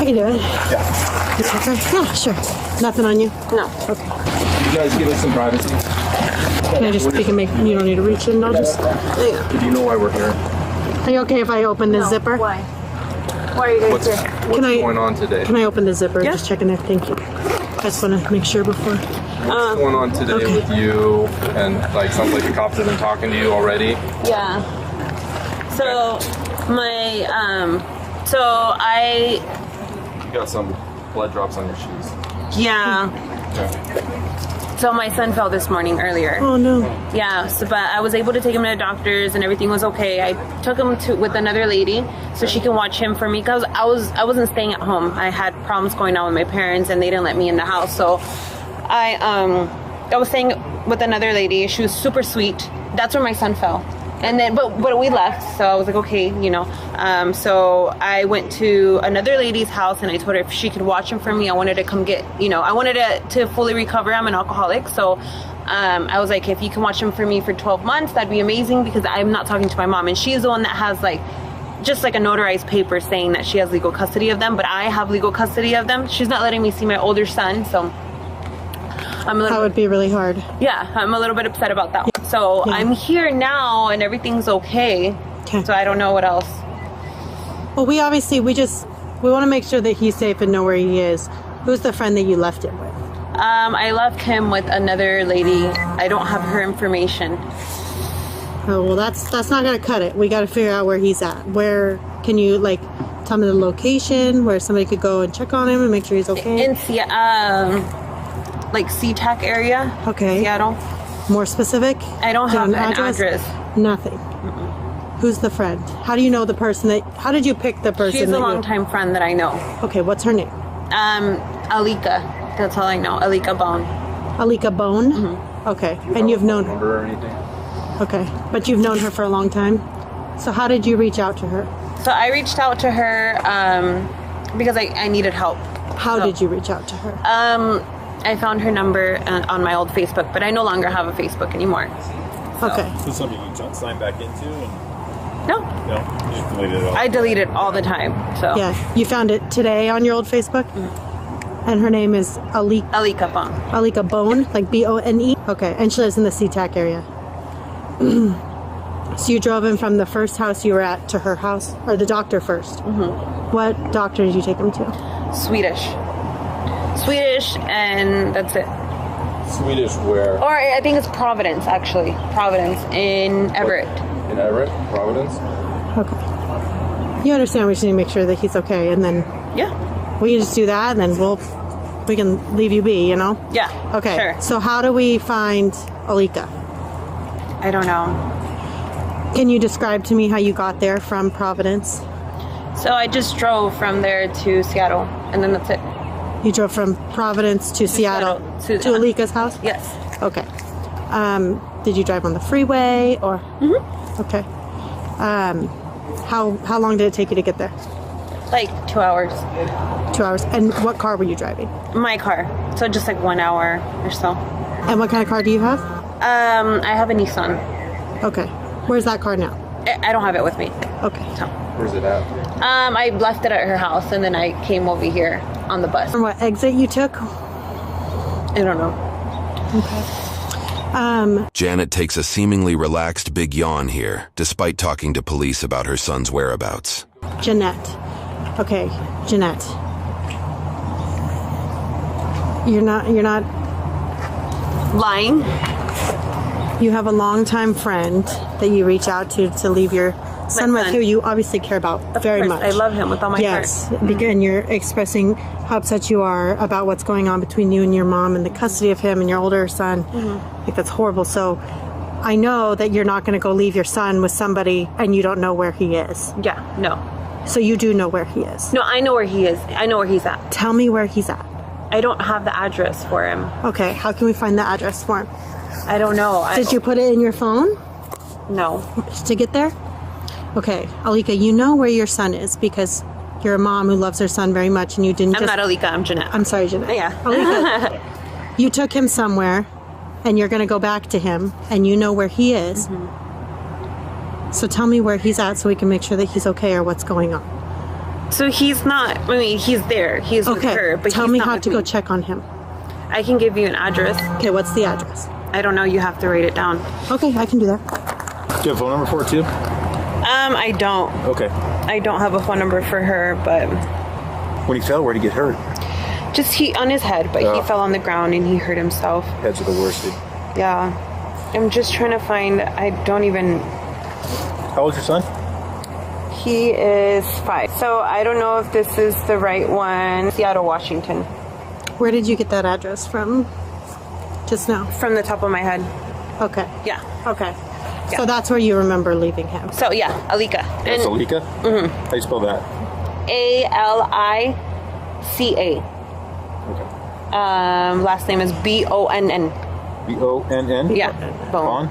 I can do it. Yeah. Okay. Yeah, sure. Nothing on you? No. Okay. You guys give us some privacy. Can I just, we can make, you don't need to reach in, I'll just, Do you know why we're here? are you okay if I open the zipper? Why? Why are you guys What's here? going on today? Can I open the zipper? Yeah. Just checking there, thank you. I just want to make sure before. What's going on today with you? And like, sounds like the cops have been talking to you already. Yeah. So, I You got some blood drops on your shoes. yeah. Okay. So my son fell this morning earlier. Oh no. Yeah, so, but I was able to take him to the doctors and everything was okay. I took him to with another lady so she can watch him for me because I wasn't staying at home. I had problems going on with my parents and they didn't let me in the house. So I was staying with another lady. She was super sweet. That's where my son fell. And then, but we left, so I was like, okay, you know. So I went to another lady's house, and I told her if she could watch him for me. I wanted to come get, you know, I wanted to fully recover. I'm an alcoholic, so I was like, if you can watch him for me for 12 months, that'd be amazing because I'm not talking to my mom, and she's the one that has like, just like a notarized paper saying that she has legal custody of them, but I have legal custody of them. She's not letting me see my older son, so I'm a little. That would be really hard. Yeah, I'm a little bit upset about that. So Yeah. I'm here now and everything's okay. Okay. So I don't know what else. Well, we want to make sure that he's safe and know where he is. Who's the friend that you left it with? I left him with another lady. I don't have her information. Oh, well, that's not going to cut it. We got to figure out where he's at. Where can you, like, tell me the location where somebody could go and check on him and make sure he's okay? In like SeaTac area. Okay. Seattle. More specific? I don't Do you have know an address. Nothing. Who's the friend? How do you know the person how did you pick the person? She's a that you- longtime friend that I know. Okay, what's her name? Alika. That's all I know. Alika Bone. Alika Bone? Mm-hmm. Okay. And you've known her? Number or anything? Okay. But you've known her for a long time? So how did you reach out to her? So I reached out to her because I needed help. How did you reach out to her? I found her number on my old Facebook, but I no longer have a Facebook anymore. Okay. Is this something you sign back into? And, No, no, you just deleted it all. I delete it all the time. So Yeah. You found it today on your old Facebook? And her name is Alika Bone. Alika Bone, like Bone? Okay. And she lives in the SeaTac area. So you drove him from the first house you were at to her house? Or the doctor first? Mm-hmm. What doctor did you take him to? Swedish, and that's it. Swedish where? Or I think it's Providence, actually. Providence in Everett. In Everett? Providence? Okay. You understand we should need to make sure that he's okay, and then Yeah. we can just do that, and then we can leave you be, you know? Yeah. Okay. Sure. So how do we find Alika? I don't know. Can you describe to me how you got there from Providence? So I just drove from there to Seattle, and then that's it. You drove from Providence to Seattle to- to Alika's house? Yes. Okay. Did you drive on the freeway or? Mm-hmm. Okay. How long did it take you to get there? Like 2 hours. 2 hours. And what car were you driving? My car. So just like 1 hour or so. And what kind of car do you have? I have a Nissan. Okay. Where's that car now? I don't have it with me. Okay. So. Where's it at? I left it at her house, and then I came over here on the bus. And what exit you took? I don't know. Janet takes a seemingly relaxed big yawn here, despite talking to police about her son's whereabouts. Jeanette. Okay, Jeanette. You're not Lying. you have a longtime friend that you reach out to leave your son with, son. who you obviously care about very course, much. I love him with all my yes, heart. and you're expressing how upset you are about what's going on between you and your mom and the custody of him and your older son. I think that's horrible. So I know that you're not going to go leave your son with somebody and you don't know where he is. Yeah, no. So you do know where he is. No, I know where he is. I know where he's at. Tell me where he's at. I don't have the address for him. Okay, how can we find the address for him? I don't know. Did you put it in your phone No. to get there? Okay, Alika, you know where your son is because you're a mom who loves her son very much and you didn't I'm not Alika, I'm Jeanette. I'm sorry, Jeanette. Yeah. Alika, you took him somewhere and you're going to go back to him and you know where he is. So tell me where he's at so we can make sure that he's okay or what's going on. So he's not. I mean, he's there. He's with her, but Tell he's me not how with to me. go check on him. I can give you an address. Okay, what's the address? I don't know. You have to write it down. Okay, I can do that. Do you have a phone number for it too? I don't. Okay. I don't have a phone number for her, but When he fell, where'd he get hurt? just he on his head. But he fell on the ground and he hurt himself. Heads are the worst, dude. Yeah. I'm just trying to find. I don't even. How old's your son? He is 5. So I don't know if this is the right one. Seattle, Washington. Where did you get that address from? Just now. From the top of my head. Okay. Yeah. Okay. Yeah. So that's where you remember leaving him. So yeah, Alika. That's And Alika? Mm-hmm. How do you spell that? Alica. Okay. Last name is Bonn. B-O-N-N? Yeah. Bon?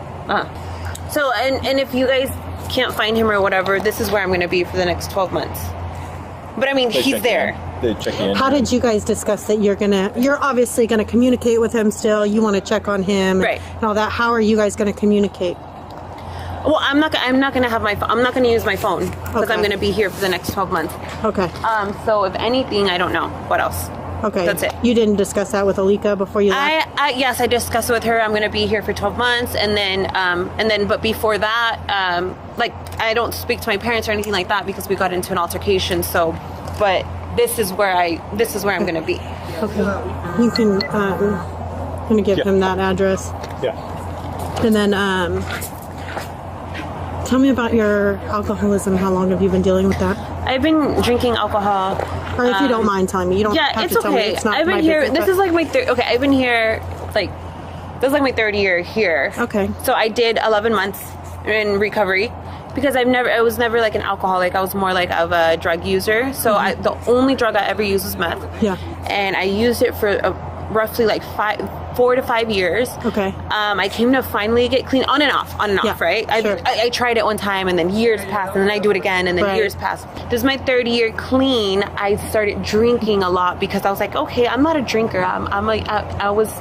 So and if you guys can't find him or whatever, this is where I'm going to be for the next 12 months. But I mean, They he's check there. in. They check in. How did you guys discuss that you're obviously gonna communicate with him still, you wanna check on him Right. and all that. How are you guys gonna communicate? Well, I'm not going to have my. I'm not going to use my phone because Okay. I'm going to be here for the next 12 months. Okay. So if anything, I don't know what else. Okay. That's it. You didn't discuss that with Alika before you left? Yes, I discussed it with her. I'm going to be here for 12 months, and then, but before that, like I don't speak to my parents or anything like that because we got into an altercation. So, but this is where I'm going to be. Okay. You can gonna give him that address. Yeah. And then tell me about your alcoholism. How long have you been dealing with that? I've been drinking alcohol. Or if you don't mind telling me. You don't Yeah, have it's to tell me. okay. It's not I've been my here. business, This but- is like my third. Okay, I've been here like this is like my third year here. Okay. So I did 11 months in recovery because I was never like an alcoholic. I was more like of a drug user. So the only drug I ever used was meth. Yeah. And I used it for roughly like 4 to 5 years. Okay. I came to finally get clean on and off, Yeah, right? sure. I tried it one time and then years passed and then I do it again and then Right. years passed. This is my third year clean. I started drinking a lot because I was like, okay, I'm not a drinker. I was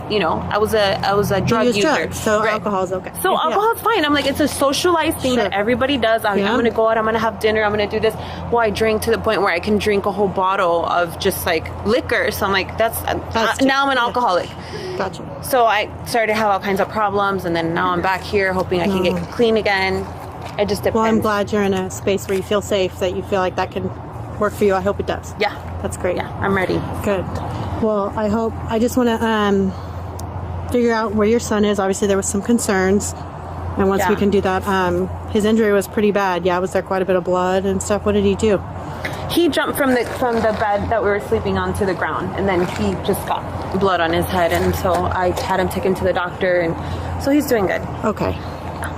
a drug use user. drugs, so Right. alcohol's okay. So Yeah. alcohol's fine. I'm like, it's a socialized thing Sure. that everybody does. I'm Yeah. going to go out, I'm going to have dinner, I'm going to do this. Well, I drink to the point where I can drink a whole bottle of just like liquor. So I'm like, That's now I'm an yeah. alcoholic. Gotcha. So I started to have all kinds of problems, and then now I'm back here hoping I can get clean again. It just depends. Well, I'm glad you're in a space where you feel safe, that you feel like that can work for you. I hope it does. Yeah, That's great. yeah, I'm ready. Good. Well, I just want to figure out where your son is. Obviously, there was some concerns. And once we Yeah. can do that, his injury was pretty bad. Yeah, was there quite a bit of blood and stuff? What did he do? He jumped from the bed that we were sleeping on to the ground, and then he just got blood on his head, and so I had him taken to the doctor, and so he's doing good. Okay.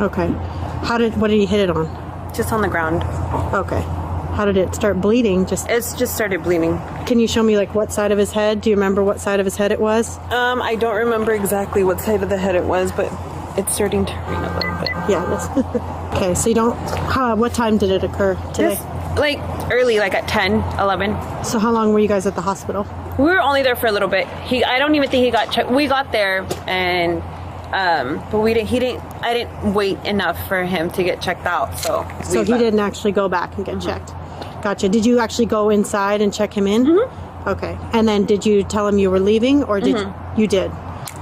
Okay. What did he hit it on? Just on the ground. Okay. How did it start bleeding? It's just started bleeding. Can you show me like what side of his head? Do you remember what side of his head it was? I don't remember exactly what side of the head it was, but it's starting to rain a little bit. Yeah. It is. Okay. So you don't. What time did it occur today? Just like early, like at 10, 11. So how long were you guys at the hospital? We were only there for a little bit. I don't even think he got checked. We got there and, but I didn't wait enough for him to get checked out. So So he didn't actually go back and get checked. Gotcha. Did you actually go inside and check him in? Mm-hmm. Okay. And then did you tell him you were leaving, or did you did?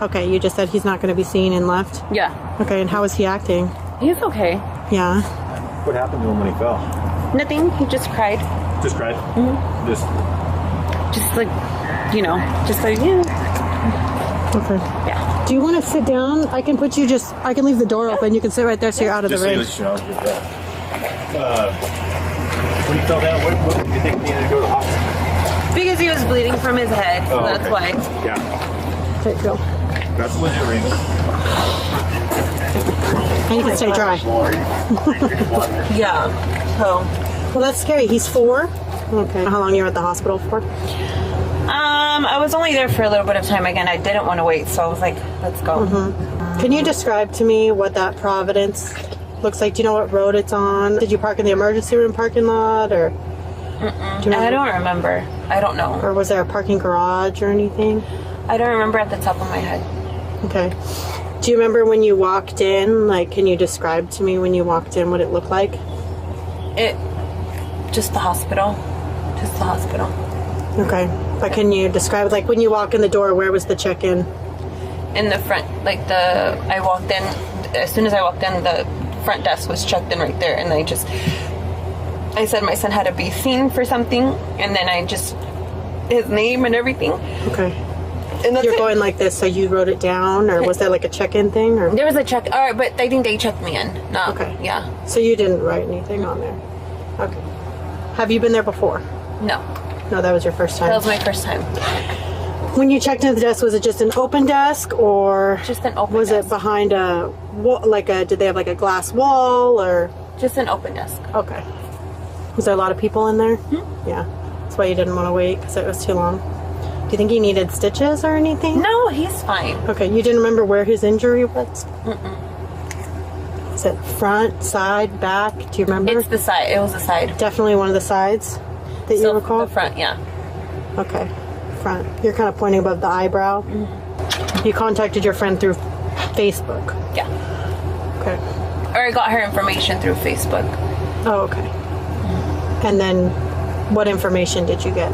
Okay. You just said he's not going to be seen and left. Yeah. Okay. And how was he acting? He's okay. Yeah. What happened to him when he fell? Nothing. He just cried. Just cried? Mm-hmm. Just like, yeah. Okay. Yeah. Do you want to sit down? I can leave the door open. You can sit right there so you're out of the Just so rain. you know, when he fell down, what did you think he needed to go to the hospital? Because he was bleeding from his head. So Oh, that's okay. why. Yeah. Okay, go. That's legit reason. And you can stay dry. Yeah. So. Well, that's scary. He's 4. Okay. How long you were at the hospital for? I was only there for a little bit of time. Again, I didn't want to wait, so I was like, let's go. Can you describe to me what that Providence looks like? Do you know what road it's on? Did you park in the emergency room parking lot, or? Do you remember? I don't remember. I don't know. Or was there a parking garage or anything? I don't remember at the top of my head. Okay. Do you remember when you walked in? Like, can you describe to me when you walked in what it looked like? Just the hospital. Just the hospital. Okay. But can you describe, like, when you walk in the door, where was the check-in? In the front, I walked in, as soon as I walked in, the front desk was checked in right there, and I said my son had to be seen for something, and then his name and everything. Okay. And that's You're it. going like this, so you wrote it down, or was that like a check-in thing? Or There was a check, alright, but I think they checked me in. No. Okay. Yeah. So you didn't write anything on there? Okay. Have you been there before? No. No, that was your first time. That was my first time. When you checked into the desk, was it just an open desk, or Just an open was desk. it behind a wall? Did they have like a glass wall, or? Just an open desk. Okay. Was there a lot of people in there? Yeah. That's why you didn't want to wait, because it was too long. Do you think he needed stitches or anything? No, he's fine. Okay. You didn't remember where his injury was? Is it front, side, back? Do you remember? It's the side. It was the side. Definitely one of the sides that you So recall? the front, yeah. Okay. Front. You're kind of pointing above the eyebrow. You contacted your friend through Facebook. Yeah. Okay. Or I got her information through Facebook. Oh, okay. And then what information did you get?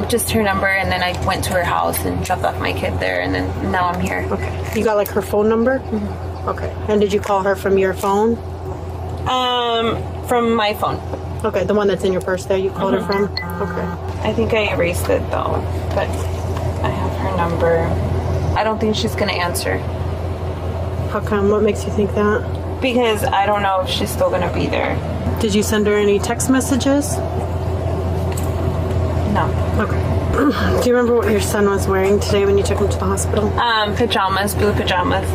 Just her number, and then I went to her house and dropped off my kid there, and then now I'm here. Okay. You got like her phone number? Okay. And did you call her from your phone? From my phone. Okay, the one that's in your purse there, you called her from? Okay. I think I erased it though, but I have her number. I don't think she's gonna answer How come? What makes you think that? because I don't know if she's still gonna be there. Did you send her any text messages? No. Okay. Do you remember what your son was wearing today when you took him to the hospital? Pajamas, blue pajamas.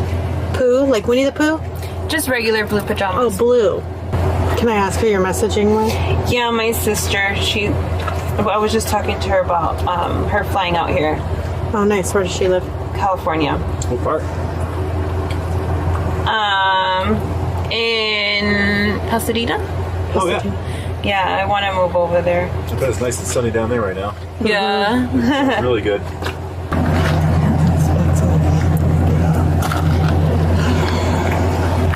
Pooh? Like Winnie the Pooh? Just regular blue Oh, pajamas. blue. Can I ask who you're messaging with? Yeah, my sister, I was just talking to her about her flying out here, Oh, nice. Where does she live? California. What part? In Pasadena. Oh, yeah. Yeah, I want to move over there. It's nice and sunny down there right now. Yeah. It's really good.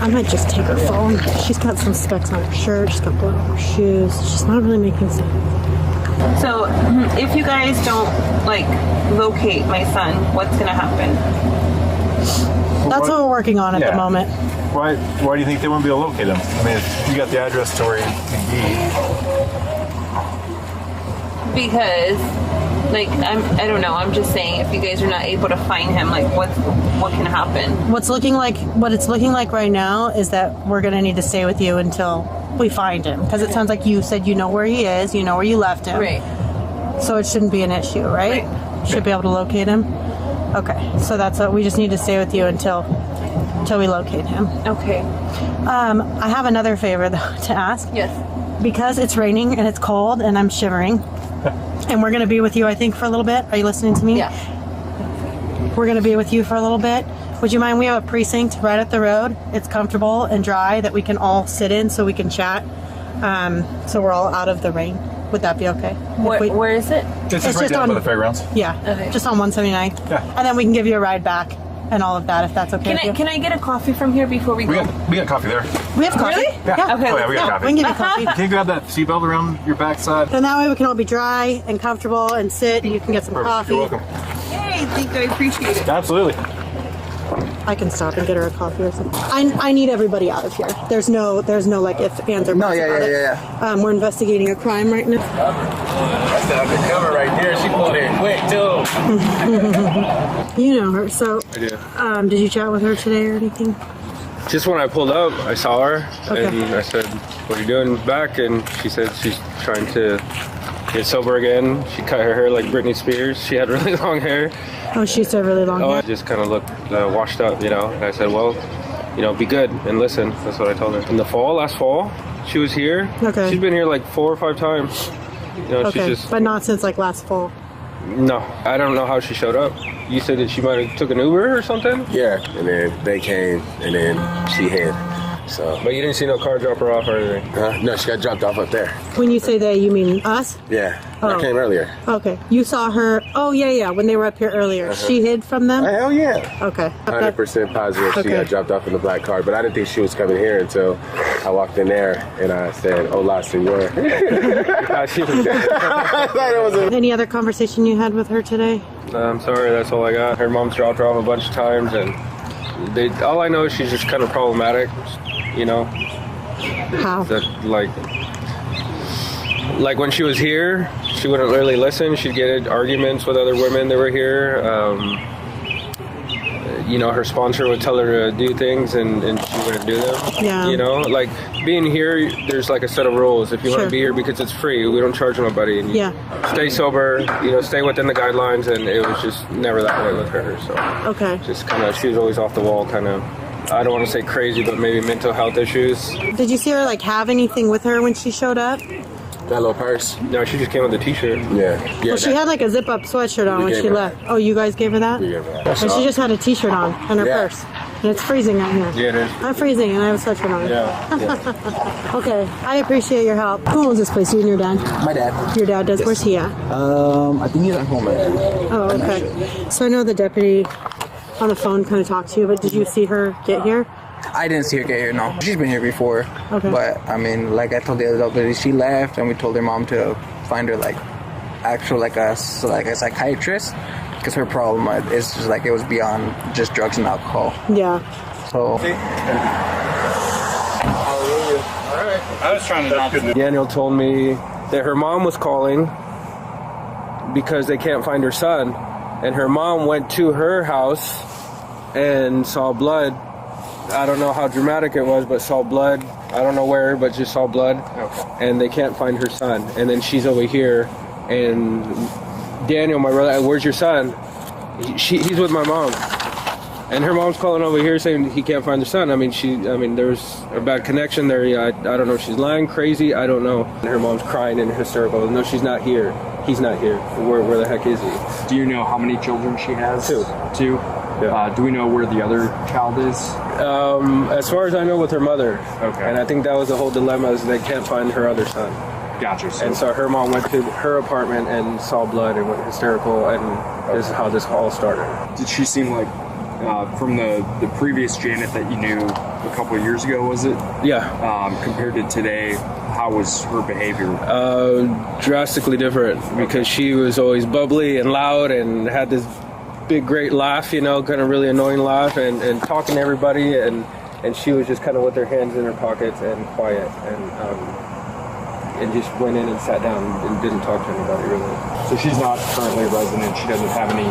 I might just take her phone. She's got some specks on her shirt. She's got blood on her shoes. She's not really making sense. So, if you guys don't locate my son, what's gonna happen? That's what we're working on at the Yeah. moment. Why do you think they won't be able to locate him? I mean, if you got the address to where he can be. Because, I don't know. I'm just saying, if you guys are not able to find him, what can happen? What it's looking like right now is that we're gonna need to stay with you until we find him, because it sounds like you said you know where he is, you know where you left him, Right. so it shouldn't be an issue, right? Should be able to locate him. Okay, so that's what we just need to stay with you until we locate him. Okay. I have another favor though to ask. Yes. Because it's raining and it's cold and I'm shivering, and we're gonna be with you, I think, for a little bit. Are you listening to me? Yeah. We're gonna be with you for a little bit. Would you mind? We have a precinct right up the road. It's comfortable and dry that we can all sit in so we can chat. So we're all out of the rain. Would that be okay? If we- Where is it? It's It's right just down by on- the fairgrounds. Yeah, Okay. just on 179. Yeah. And then we can give you a ride back and all of that if that's okay. Can I get a coffee from here before we We go? got coffee there. We have coffee. Really? Yeah. Okay, Oh, yeah, we got Yeah, coffee. we can give you coffee. Can you grab that seatbelt around your backside? Then that way we can all be dry and comfortable and sit, and you can get some Perfect. coffee. You're welcome. Hey, thank you. I appreciate it. Absolutely. I can stop and get her a coffee or something. I need everybody out of here. There's no like ifs, ands, or buts about it. We're investigating a crime right now. That's the undercover right there. She pulled in quick too. You know her, so I do. did you chat with her today or anything? Just when I pulled up, I saw her, Okay. and I said, "What are you doing back?" And she said she's trying to get sober again. She cut her hair like Britney Spears. She had really long hair. Oh, she used to have really long Oh, I hair. just kind of looked washed up, And I said, "Well, be good and listen." That's what I told her. In the fall, last fall, she was here. Okay. She's been here like 4 or 5 times. Okay, She just but not since like last fall. no. I don't know how she showed up. You said that she might have took an Uber or something. Yeah, and then they came, and then she had So, But you didn't see no car drop her off or anything? no, she got dropped off up there. When you say they, you mean us? Yeah, Oh. I came earlier. Okay. You saw her. Oh, yeah, when they were up here earlier. She hid from them? Hell yeah. Okay. 100% positive she Okay. got dropped off in the black car, but I didn't think she was coming here until I walked in there and I said, "Hola, senor." I thought it was a Any other conversation you had with her today? I'm sorry, that's all I got. Her mom's dropped her off a bunch of times, and all I know is she's just kind of problematic, you know? How? That, like when she was here, she wouldn't really listen. She'd get in arguments with other women that were here. You know, her sponsor would tell her to do things and she wouldn't do them. Yeah. You know, like being here, there's like a set of rules. If you want Sure. to be here because it's free, we don't charge nobody. And you Yeah. stay sober, you know, stay within the guidelines, and it was just never that way with her. So Okay. just kind of, she was always off the wall, kind of, I don't want to say crazy, but maybe mental health issues. Did you see her like have anything with her when she showed up? that little purse. No, she just came with a t-shirt. Yeah. Well, she had like a zip-up sweatshirt on We when gave she her left. Oh, you guys gave her that? We gave her that. And she just had a t-shirt on and her Yeah. purse. And it's freezing out here. Yeah, it is. I'm freezing and I have a sweatshirt on. Yeah. Okay, I appreciate your help. Who owns this place? You and your dad? My dad. Your dad does? Where's he at? I think he's at home right now. Oh, okay. So I know the deputy on the phone kind of talked to you, but did you see her get here? I didn't see her get here, no. She's been here before. Okay. But, I mean, like I told the other deputy, she left and we told her mom to find her, like, actual, like a psychiatrist. Because her problem is just, like, it was beyond just drugs and alcohol. Yeah. So, I was trying to Daniel told me that her mom was calling because they can't find her son, and her mom went to her house and saw blood. I don't know how dramatic it was, but saw blood. I don't know where, but just saw blood. Okay. And they can't find her son. And then she's over here, and Daniel, my brother, where's your son? He's with my mom. And her mom's calling over here saying he can't find her son. I mean, there's a bad connection there. Yeah, I don't know if she's lying, crazy, I don't know. And her mom's crying and hysterical. No, she's not here. He's not here. Where the heck is he? Do you know how many children she has? Two. Yeah. Do we know where the other child is? As far as I know, with her mother. Okay. And I think that was the whole dilemma, is they can't find her other son. Gotcha. And so her mom went to her apartment and saw blood and went hysterical, and this is how this all started. Did she seem like, from the previous Janet that you knew a couple of years ago, was it? Yeah. Compared to today, how was her behavior? Drastically different, because she was always bubbly and loud and had this big great laugh, you know, kind of really annoying laugh, and talking to everybody, and she was just kind of with her hands in her pockets and quiet, and just went in and sat down and didn't talk to anybody really. So she's not currently a resident. She doesn't have any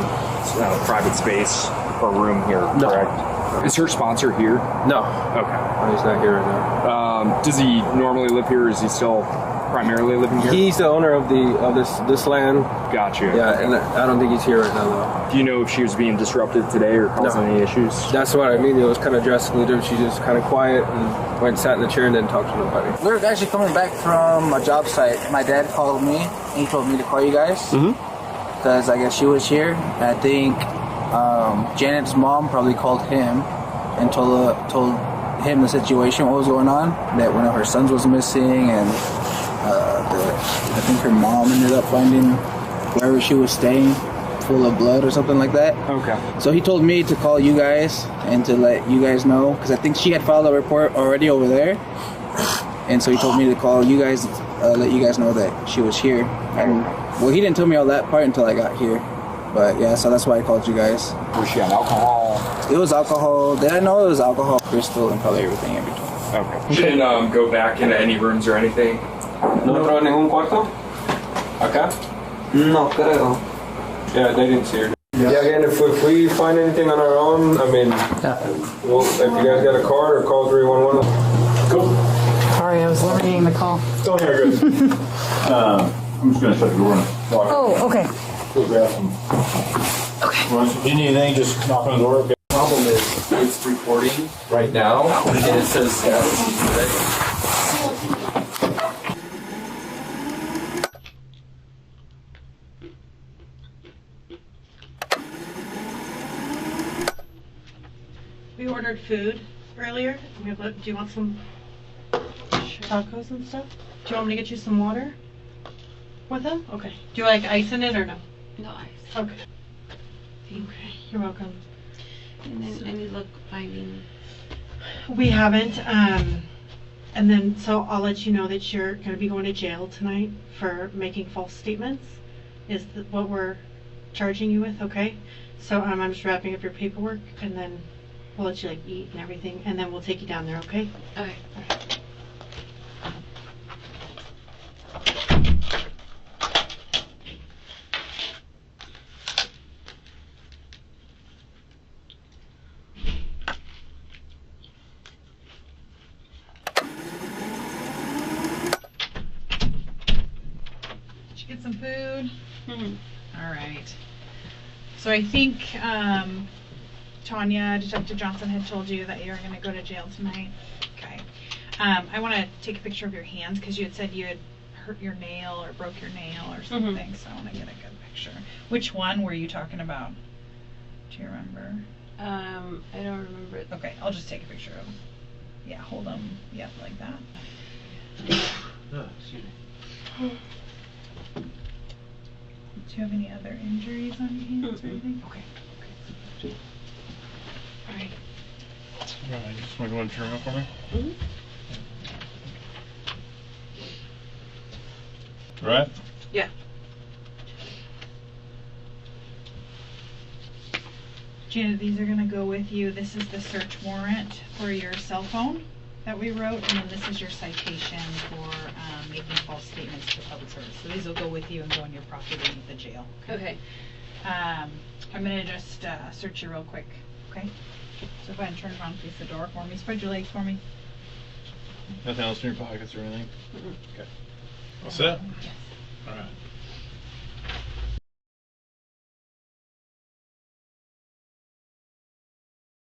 private space or room here, No. correct? Is her sponsor here? No. Okay. He's not here right now. Does he normally live here? Or is he still primarily living here? He's the owner of this land. Gotcha. Yeah, and I don't think he's here right now though. Do you know if she was being disruptive today or causing any issues? That's what I mean. It was kind of drastically different. She just kind of quiet and went and sat in the chair and didn't talk to nobody. we were actually coming back from a job site. My dad called me and he told me to call you guys. Because I guess she was here. I think Janet's mom probably called him and told him the situation, what was going on, that one of her sons was missing, and I think her mom ended up finding wherever she was staying full of blood or something like that. Okay. So he told me to call you guys and to let you guys know, because I think she had filed a report already over there, and so he told me to call you guys, let you guys know that she was here. And well, he didn't tell me all that part until I got here, but yeah, so that's why I called you guys. Was she on alcohol? It was alcohol. Did I know it was alcohol, crystal, and probably everything in between. Okay. She didn't go back into any rooms or anything? No entró en ningún cuarto? Acá? No creo. Yeah, they didn't see her. Yeah, again, if we find anything on our own, I mean, well, if you guys got a card, or call 311. Cool. Sorry, I was reading the call. Don't hear good. I'm just gonna shut the door and walk. Oh, okay. Go grab some. Okay. If you need anything, just knock on the door. The problem is it's recording right now, and it says We ordered food earlier? Do you want some tacos and stuff? Do you want me to get you some water with them? Okay. Do you like ice in it or no? No ice. Okay. Okay, you're welcome. And then any look finding. We haven't. And then, so I'll let you know that you're going to be going to jail tonight for making false statements. Is what we're charging you with, okay? So I'm just wrapping up your paperwork, and then we'll let you like eat and everything, and then we'll take you down there, okay? Okay. Did you get some food? All right. So I think Tanya, Detective Johnson had told you that you're going to go to jail tonight. Okay. I want to take a picture of your hands because you had said you had hurt your nail or broke your nail or something. So I want to get a good picture. Which one were you talking about? Do you remember? I don't remember. Okay, I'll just take a picture of them. Yeah, hold them. Yep, like that. Oh, excuse me. Do you have any other injuries on your hands or anything? Okay. All right. Alright, just want to go and turn around for me? Right? Yeah. Janet, these are going to go with you. This is the search warrant for your cell phone that we wrote, and then this is your citation for making false statements to public service. So these will go with you and go on your property at the jail. Okay. I'm going to just search you real quick, okay? So go ahead and turn around, face the door for me. Spread your legs for me. Nothing else in your pockets or anything? Okay. All set? Yes. Alright.